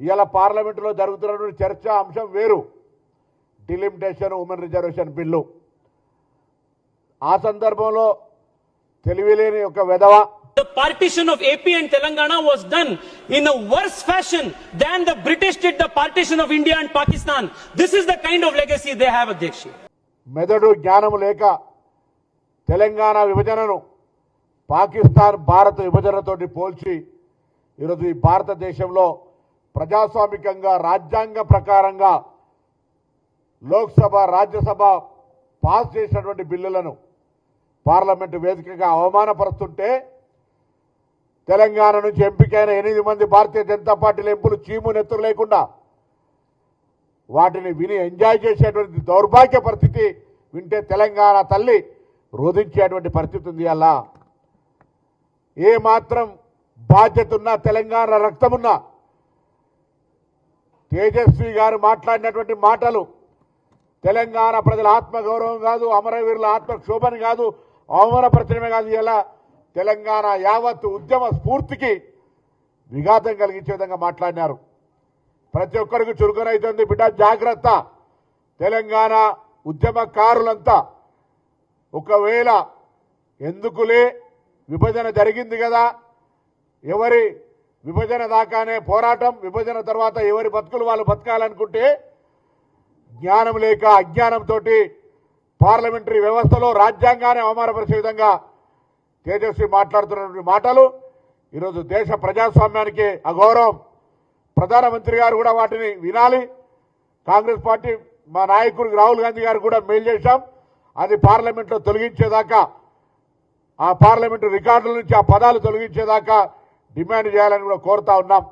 ఇవాళ పార్లమెంటులో జరుగుతున్నటువంటి చర్చ అంశం వేరు, డిలిమిటేషన్ ఉమెన్ రిజర్వేషన్ బిల్లు. ఆ సందర్భంలో తెలివిలేని ఒక వెధవ The partition of AP and Telangana was done in a worse fashion than the British did the partition of India and Pakistan. This is the kind of legacy they have, Adhyaksha. మెదడు జ్ఞానము లేక తెలంగాణ విభజనను పాకిస్తాన్ భారత విభజనతోటి పోల్చి ఈరోజు ఈ భారతదేశంలో ప్రజాస్వామికంగా రాజ్యాంగ ప్రకారంగా లోక్సభ రాజ్యసభ పాస్ చేసినటువంటి బిల్లులను పార్లమెంటు వేదికగా అవమానపరుస్తుంటే తెలంగాణ నుంచి ఎంపికైన 8 మంది భారతీయ జనతా పార్టీల ఎంపులు చీము నెత్తురు లేకుండా వాటిని విని ఎంజాయ్ చేసేటువంటి దౌర్భాగ్య పరిస్థితి వింటే తెలంగాణ తల్లి రోధించేటువంటి పరిస్థితి ఉంది. అలా ఏ మాత్రం బాధ్యత ఉన్నా తెలంగాణ రక్తమున్నా తేజస్వి గారు మాట్లాడినటువంటి మాటలు తెలంగాణ ప్రజల ఆత్మగౌరవం కాదు, అమరవీరుల ఆత్మక్షోభని కాదు, అవమానపరచడమే కాదు, ఇలా తెలంగాణ యావత్ ఉద్యమ స్ఫూర్తికి విఘాతం కలిగించే విధంగా మాట్లాడినారు. ప్రతి ఒక్కరికి చురుకునైతుంది బిడ్డ, జాగ్రత్త. తెలంగాణ ఉద్యమకారులంతా ఒకవేళ ఎందుకులే విభజన జరిగింది కదా, ఎవరి విభజన దాకానే పోరాటం, విభజన తర్వాత ఎవరి బతుకులు వాళ్ళు బతకాలనుకుంటే జ్ఞానం లేక అజ్ఞానంతో పార్లమెంటరీ వ్యవస్థలో రాజ్యాంగాన్ని అవమానపరిచే విధంగా తేజస్వి మాట్లాడుతున్నటువంటి మాటలు ఈరోజు దేశ ప్రజాస్వామ్యానికి అగౌరవం. ప్రధానమంత్రి గారు కూడా వాటిని వినాలి. కాంగ్రెస్ పార్టీ మా నాయకుడు రాహుల్ గాంధీ గారు కూడా మెయిల్ చేశాం. అది పార్లమెంట్లో తొలగించేదాకా, ఆ పార్లమెంటు రికార్డుల నుంచి ఆ పదాలు తొలగించేదాకా డిమాండ్ చేయాలని కూడా కోరుతా ఉన్నాం.